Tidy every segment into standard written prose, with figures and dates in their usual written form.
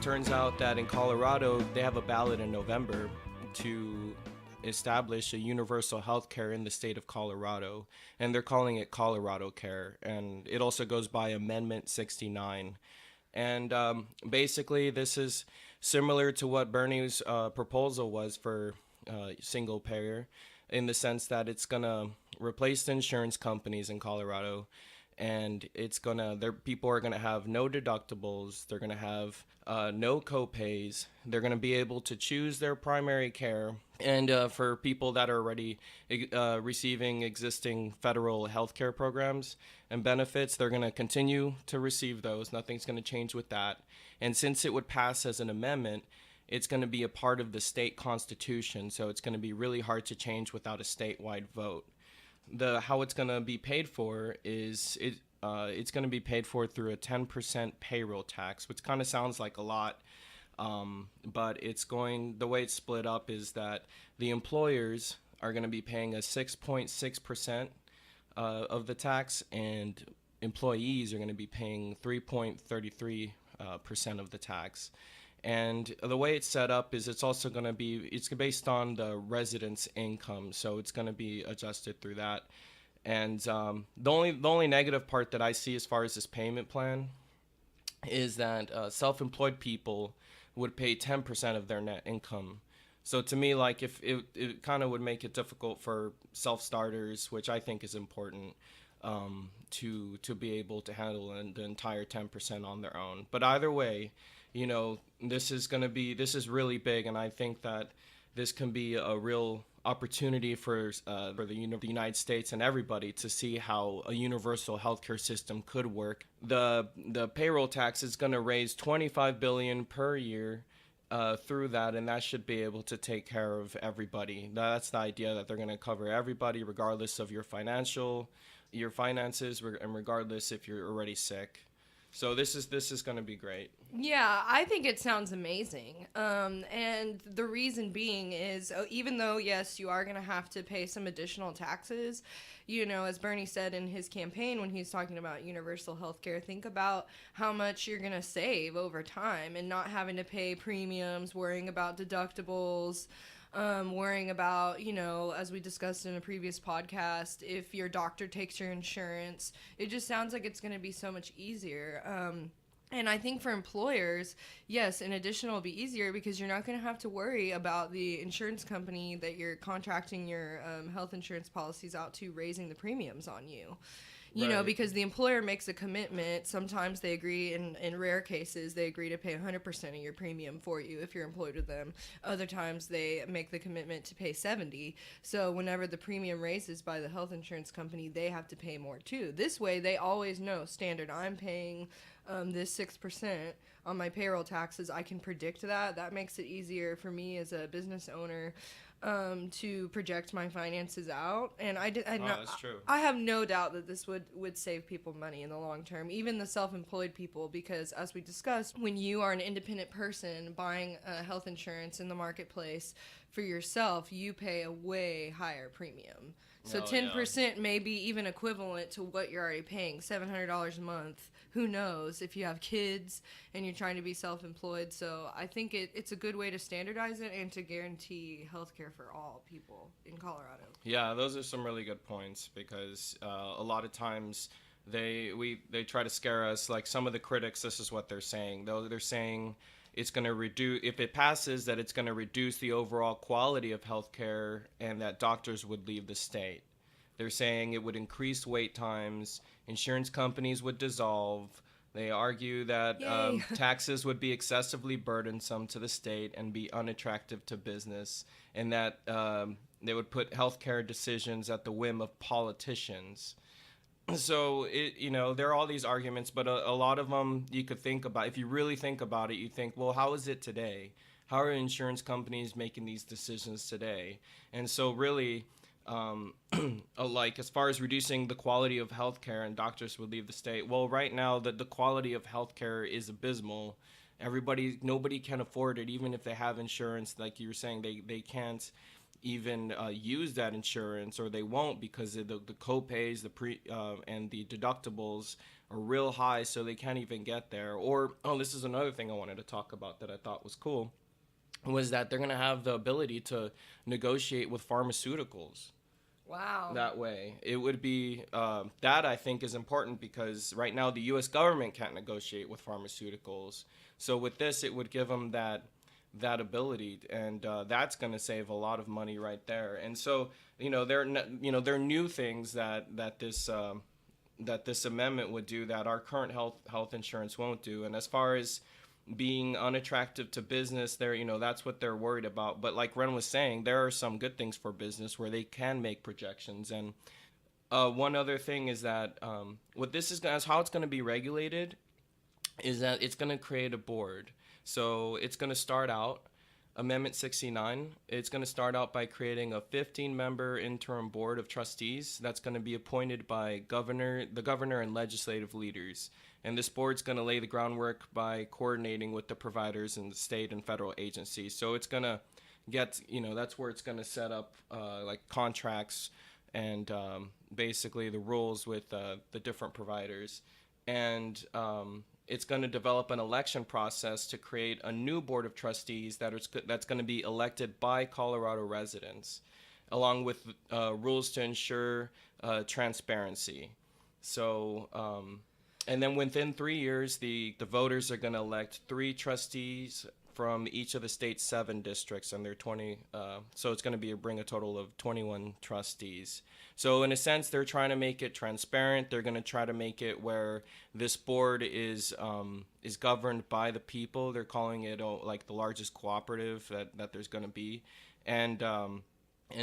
it turns out that in Colorado, they have a ballot in November to establish a universal health care in the state of Colorado, and they're calling it Colorado Care, and it also goes by Amendment 69. And basically, this is similar to what Bernie's proposal was for single payer, in the sense that it's going to replace the insurance companies in Colorado, and it's gonna their people are gonna have no deductibles. They're gonna have no co-pays. They're gonna be able to choose their primary care, and for people that are already receiving existing federal health care programs and benefits, they're gonna continue to receive those. Nothing's gonna change with that. And since it would pass as an amendment, it's going to be a part of the state constitution, so it's going to be really hard to change without a statewide vote. How it's going to be paid for is it's going to be paid for through a 10% payroll tax, which kind of sounds like a lot, but the way it's split up is that the employers are going to be paying a 6.6% of the tax, and employees are going to be paying 3.33% of the tax. And the way it's set up is it's based on the resident's income, so it's going to be adjusted through that. And the only negative part that I see as far as this payment plan is that self-employed people would pay 10% of their net income. So to me, like, if it kind of would make it difficult for self-starters, which I think is important, to be able to handle the entire 10% on their own. But either way, this is really big, and I think that this can be a real opportunity for the United States and everybody to see how a universal healthcare system could work. The payroll tax is going to raise $25 billion per year through that, and that should be able to take care of everybody. That's the idea, that they're going to cover everybody regardless of your finances, and regardless if you're already sick. So this is going to be great. Yeah, I think it sounds amazing. And the reason being is, even though, yes, you are going to have to pay some additional taxes, as Bernie said in his campaign when he's talking about universal health care, think about how much you're going to save over time and not having to pay premiums, worrying about deductibles, worrying about, as we discussed in a previous podcast, if your doctor takes your insurance. It just sounds like it's going to be so much easier. And I think for employers, yes, in addition, it'll be easier because you're not going to have to worry about the insurance company that you're contracting your health insurance policies out to raising the premiums on you. Because the employer makes a commitment. Sometimes they agree, in rare cases, they agree to pay 100% of your premium for you if you're employed with them. Other times they make the commitment to pay 70%. So whenever the premium raises by the health insurance company, they have to pay more too. This way, they always know, standard, I'm paying this 6% on my payroll taxes. I can predict that. That makes it easier for me as a business owner to project my finances out. And that's true. I have no doubt that this would save people money in the long term, even the self-employed people, because as we discussed, when you are an independent person buying health insurance in the marketplace for yourself, you pay a way higher premium. So 10% may be even equivalent to what you're already paying, $700 a month. Who knows if you have kids and you're trying to be self-employed. So I think it's a good way to standardize it and to guarantee health care for all people in Colorado. Yeah, those are some really good points, because a lot of times they try to scare us. Like, some of the critics, this is what they're saying. They're saying it's going to reduce, if it passes, that it's going to reduce the overall quality of healthcare and that doctors would leave the state. They're saying it would increase wait times, insurance companies would dissolve. They argue that taxes would be excessively burdensome to the state and be unattractive to business, and that they would put healthcare decisions at the whim of politicians. So, there are all these arguments, but a lot of them you could think about. If you really think about it, you think, well, how is it today? How are insurance companies making these decisions today? And so really, like, as far as reducing the quality of healthcare and doctors would leave the state, well, right now, the quality of healthcare is abysmal. Nobody can afford it, even if they have insurance. Like you were saying, they can't even use that insurance, or they won't, because of the co-pays, and the deductibles real high, so they can't even get there. Or, oh, this is another thing I wanted to talk about that I thought was cool, was that they're going to have the ability to negotiate with pharmaceuticals. Wow. That way, it would be that I think is important, because right now the U.S. government can't negotiate with pharmaceuticals. So with this, it would give them that ability, and that's going to save a lot of money right there. And so, there are new things that this amendment would do that our current health insurance won't do. And as far as being unattractive to business, that's what they're worried about. But like Ren was saying, there are some good things for business where they can make projections. And one other thing is that what this is how it's going to be regulated is that it's going to create a board. So it's going to start out, Amendment 69, it's going to start out by creating a 15-member interim board of trustees that's going to be appointed by the governor and legislative leaders. And this board's going to lay the groundwork by coordinating with the providers and the state and federal agencies. So it's going to get, that's where it's going to set up like contracts and basically the rules with the different providers. And it's going to develop an election process to create a new board of trustees that's going to be elected by Colorado residents, along with rules to ensure transparency. So, and then within 3 years, the voters are going to elect 3 trustees from each of the state's 7 districts, and they're 20. So it's going to bring a total of 21 trustees. So in a sense, they're trying to make it transparent. They're going to try to make it where this board is governed by the people. They're calling it like the largest cooperative that there's going to be, and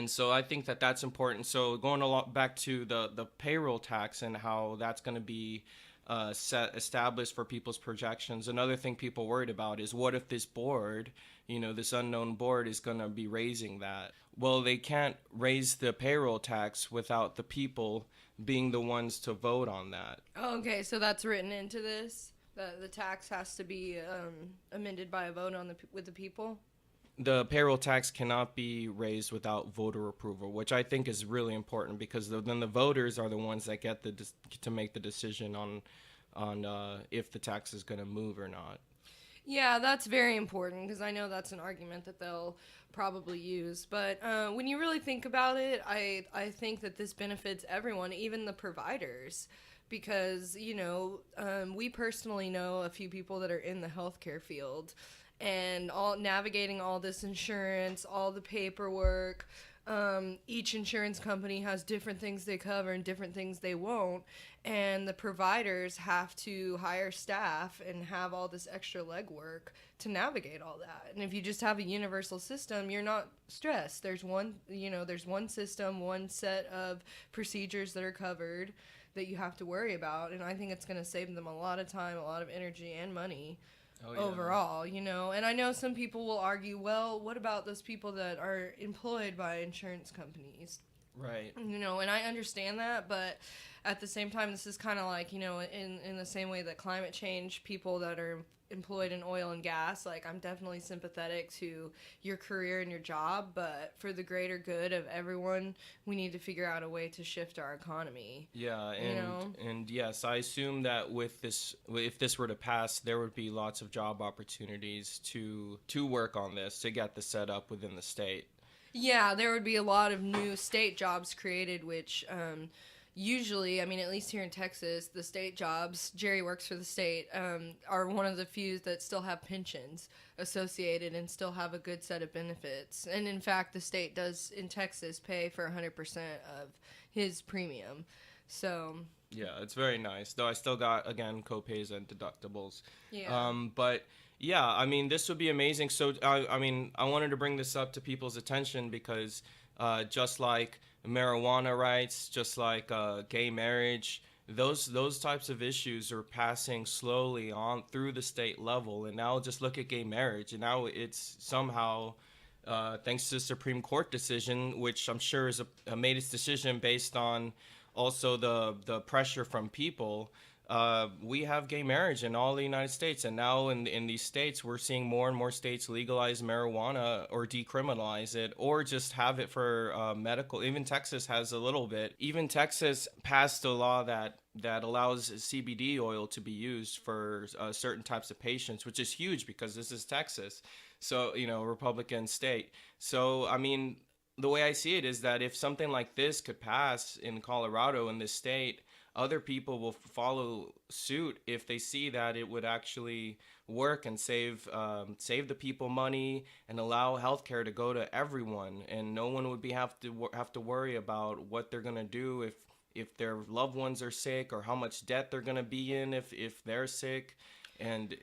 so I think that's important. So going back to the payroll tax and how that's going to be established for people's projections. Another thing people worried about is, what if this board, this unknown board, is going to be raising that? Well, they can't raise the payroll tax without the people being the ones to vote on that. Oh, okay, so that's written into this? The tax has to be amended by a vote with the people? The payroll tax cannot be raised without voter approval, which I think is really important, because then the voters are the ones that get to make the decision on if the tax is going to move or not. Yeah, that's very important, because I know that's an argument that they'll probably use. But when you really think about it, I think that this benefits everyone, even the providers. Because, we personally know a few people that are in the healthcare field, and navigating all this insurance, all the paperwork. Each insurance company has different things they cover and different things they won't. And the providers have to hire staff and have all this extra legwork to navigate all that. And if you just have a universal system, you're not stressed. There's one system, one set of procedures that are covered that you have to worry about. And I think it's going to save them a lot of time, a lot of energy and money. Oh, yeah. Overall, and I know some people will argue, well, what about those people that are employed by insurance companies? Right. And I understand that, but at the same time, this is kind of like, in the same way that climate change, people that are employed in oil and gas, like, I'm definitely sympathetic to your career and your job, but for the greater good of everyone, we need to figure out a way to shift our economy. Yeah, and yes, I assume that if this were to pass, there would be lots of job opportunities to work on this, to get this set up within the state. Yeah, there would be a lot of new state jobs created, which usually, at least here in Texas, the state jobs, Jerry works for the state, are one of the few that still have pensions associated and still have a good set of benefits. And in fact, the state does, in Texas, pay for 100% of his premium. So... yeah, it's very nice. Though I still got, again, co-pays and deductibles. Yeah. But... yeah, this would be amazing. So, I wanted to bring this up to people's attention because just like marijuana rights, just like gay marriage, those types of issues are passing slowly on through the state level. And now just look at gay marriage. And now it's somehow, thanks to the Supreme Court decision, which I'm sure is made its decision based on also the pressure from people, we have gay marriage in all the United States, and now in these states, we're seeing more and more states legalize marijuana or decriminalize it, or just have it for medical. Even Texas has a little bit. Even Texas passed a law that allows CBD oil to be used for certain types of patients, which is huge because this is Texas, so Republican state. So I mean, the way I see it is that if something like this could pass in Colorado, in this state, other people will follow suit if they see that it would actually work and save the people money and allow healthcare to go to everyone, and no one would have to worry about what they're gonna do if their loved ones are sick, or how much debt they're gonna be in if they're sick. And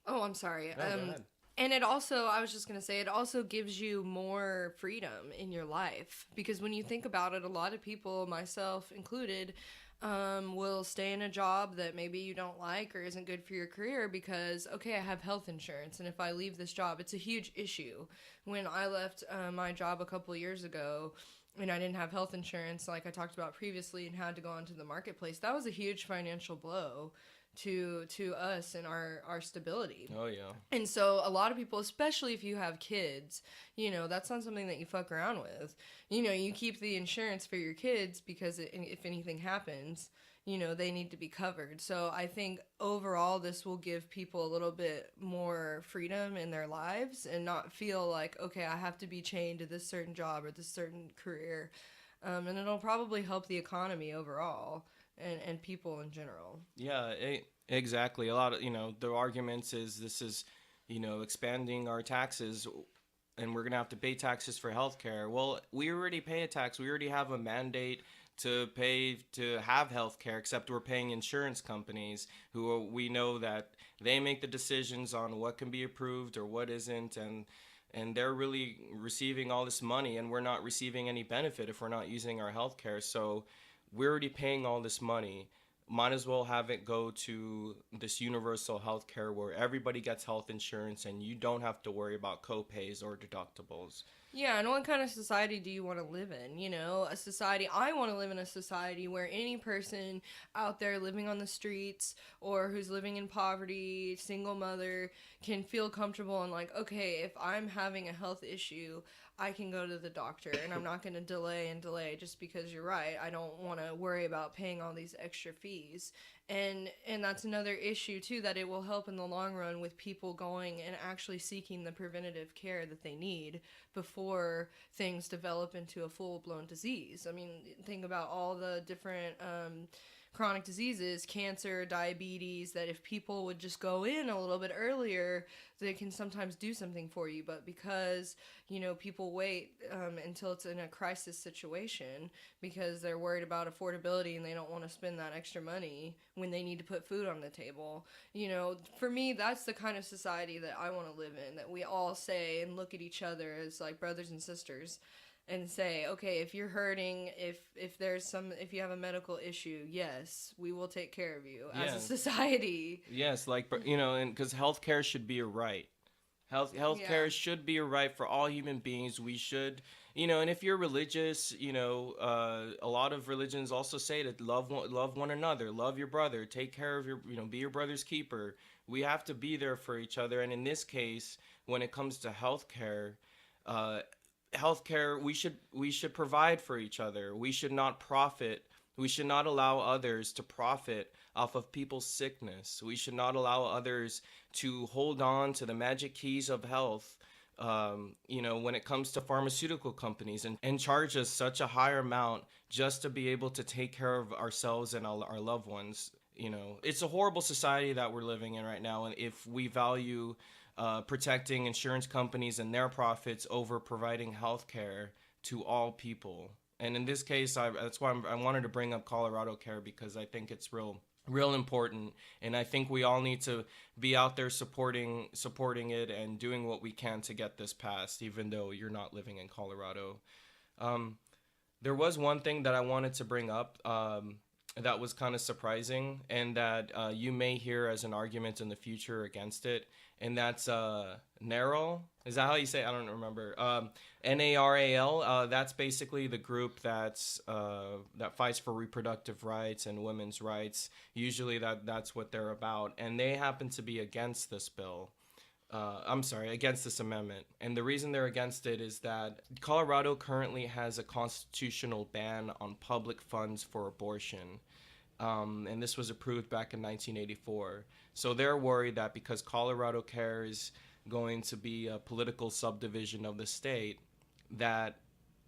Oh, I'm sorry. no, go ahead. And it also, I was just going to say, it also gives you more freedom in your life. Because when you think about it, a lot of people, myself included, will stay in a job that maybe you don't like or isn't good for your career because, okay, I have health insurance. And if I leave this job, it's a huge issue. When I left my job a couple years ago, and I didn't have health insurance like I talked about previously and had to go onto the marketplace, that was a huge financial blow to us and our stability. Oh yeah. And so a lot of people, especially if you have kids, that's not something that you fuck around with. You keep the insurance for your kids because if anything happens, they need to be covered. So I think overall this will give people a little bit more freedom in their lives and not feel like, okay, I have to be chained to this certain job or this certain career. And it'll probably help the economy overall. And people in general. Yeah, exactly. A lot of, the arguments is this is, expanding our taxes, and we're going to have to pay taxes for healthcare. Well, we already pay a tax. We already have a mandate to pay to have healthcare, except we're paying insurance companies who we know that they make the decisions on what can be approved or what isn't, and they're really receiving all this money, and we're not receiving any benefit if we're not using our healthcare. So we're already paying all this money. Might as well have it go to this universal health care where everybody gets health insurance and you don't have to worry about co-pays or deductibles. Yeah, and what kind of society do you want to live in? I want to live in a society where any person out there living on the streets or who's living in poverty, single mother, can feel comfortable and like, okay, if I'm having a health issue, I can go to the doctor and I'm not going to delay just because you're right. I don't want to worry about paying all these extra fees. And that's another issue too, that it will help in the long run with people going and actually seeking the preventative care that they need before things develop into a full-blown disease. I mean, think about all the different chronic diseases, cancer, diabetes, that if people would just go in a little bit earlier, they can sometimes do something for you. But because, people wait until it's in a crisis situation because they're worried about affordability and they don't want to spend that extra money when they need to put food on the table. For me, that's the kind of society that I want to live in, that we all say and look at each other as like brothers and sisters. And say, okay, if you're hurting, if you have a medical issue, yes, we will take care of you as a society. Yes, and because healthcare should be a right. Healthcare should be a right for all human beings. We should, and if you're religious, a lot of religions also say to love one another, love your brother, take care of be your brother's keeper. We have to be there for each other. And in this case, when it comes to healthcare, we should provide for each other. We should not profit. We should not allow others to profit off of people's sickness. We should not allow others to hold on to the magic keys of health, when it comes to pharmaceutical companies and charge us such a higher amount just to be able to take care of ourselves and our loved ones. It's a horrible society that we're living in right now. And if we value protecting insurance companies and their profits over providing health care to all people. And in this case, that's why I wanted to bring up Colorado Care, because I think it's real important. And I think we all need to be out there supporting it and doing what we can to get this passed, even though you're not living in Colorado. There was one thing that I wanted to bring up. that was kind of surprising, and that you may hear as an argument in the future against it, and that's NARAL. Is that how you say it? I don't remember. NARAL. That's basically the group that fights for reproductive rights and women's rights. Usually that's what they're about, and they happen to be against this bill. Against this amendment. And the reason they're against it is that Colorado currently has a constitutional ban on public funds for abortion. And this was approved back in 1984. So they're worried that because Colorado Care is going to be a political subdivision of the state, that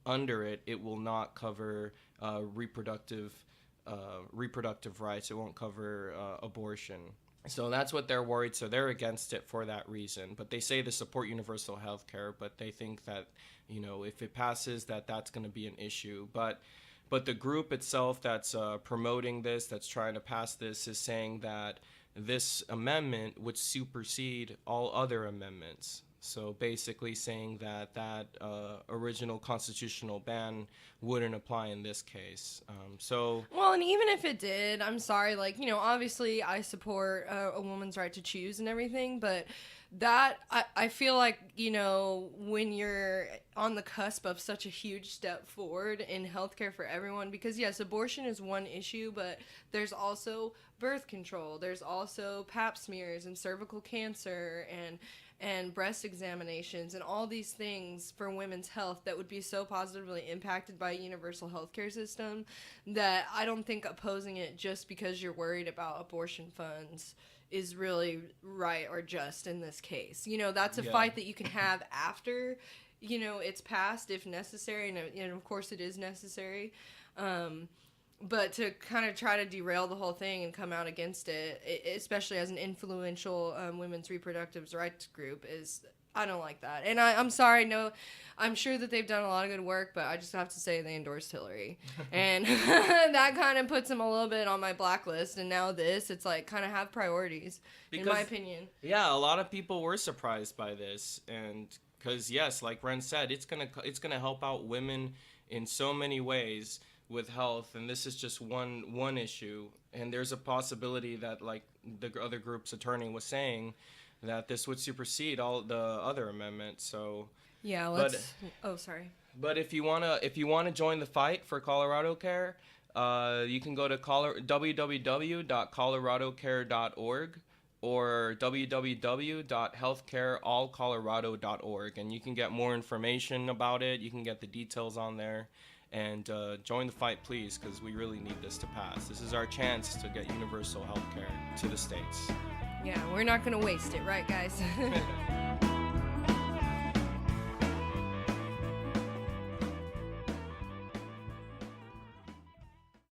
under it will not cover reproductive rights. It won't cover abortion. So that's what they're worried. So they're against it for that reason. But they say they support universal health care, but they think that, if it passes, that's going to be an issue. But the group itself that's promoting this, that's trying to pass this, is saying that this amendment would supersede all other amendments. So basically saying that original constitutional ban wouldn't apply in this case. Well, and even if it did, I'm sorry, obviously I support a woman's right to choose and everything, but that, I feel like, when you're on the cusp of such a huge step forward in healthcare for everyone, because yes, abortion is one issue, but there's also birth control, there's also pap smears and cervical cancer and breast examinations and all these things for women's health that would be so positively impacted by a universal healthcare system that I don't think opposing it just because you're worried about abortion funds is really right or just in this case. That's a fight that you can have after, it's passed if necessary, and of course it is necessary. But to kind of try to derail the whole thing and come out against it, especially as an influential women's reproductive rights group, I don't like that. And I'm sorry, no, I'm sure that they've done a lot of good work, but I just have to say they endorsed Hillary. And that kind of puts them a little bit on my blacklist. And now it's like kind of have priorities, in my opinion. Yeah, a lot of people were surprised by this. And because, yes, like Ren said, it's gonna help out women in so many ways with health, and this is just one issue, and there's a possibility that, like the other group's attorney was saying, that this would supersede all the other amendments. So yeah, sorry. But if you wanna join the fight for Colorado Care, you can go to www.coloradocare.org or www.healthcareallcolorado.org, and you can get more information about it. You can get the details on there. And join the fight, please, because we really need this to pass. This is our chance to get universal health care to the states. Yeah, we're not going to waste it, right, guys?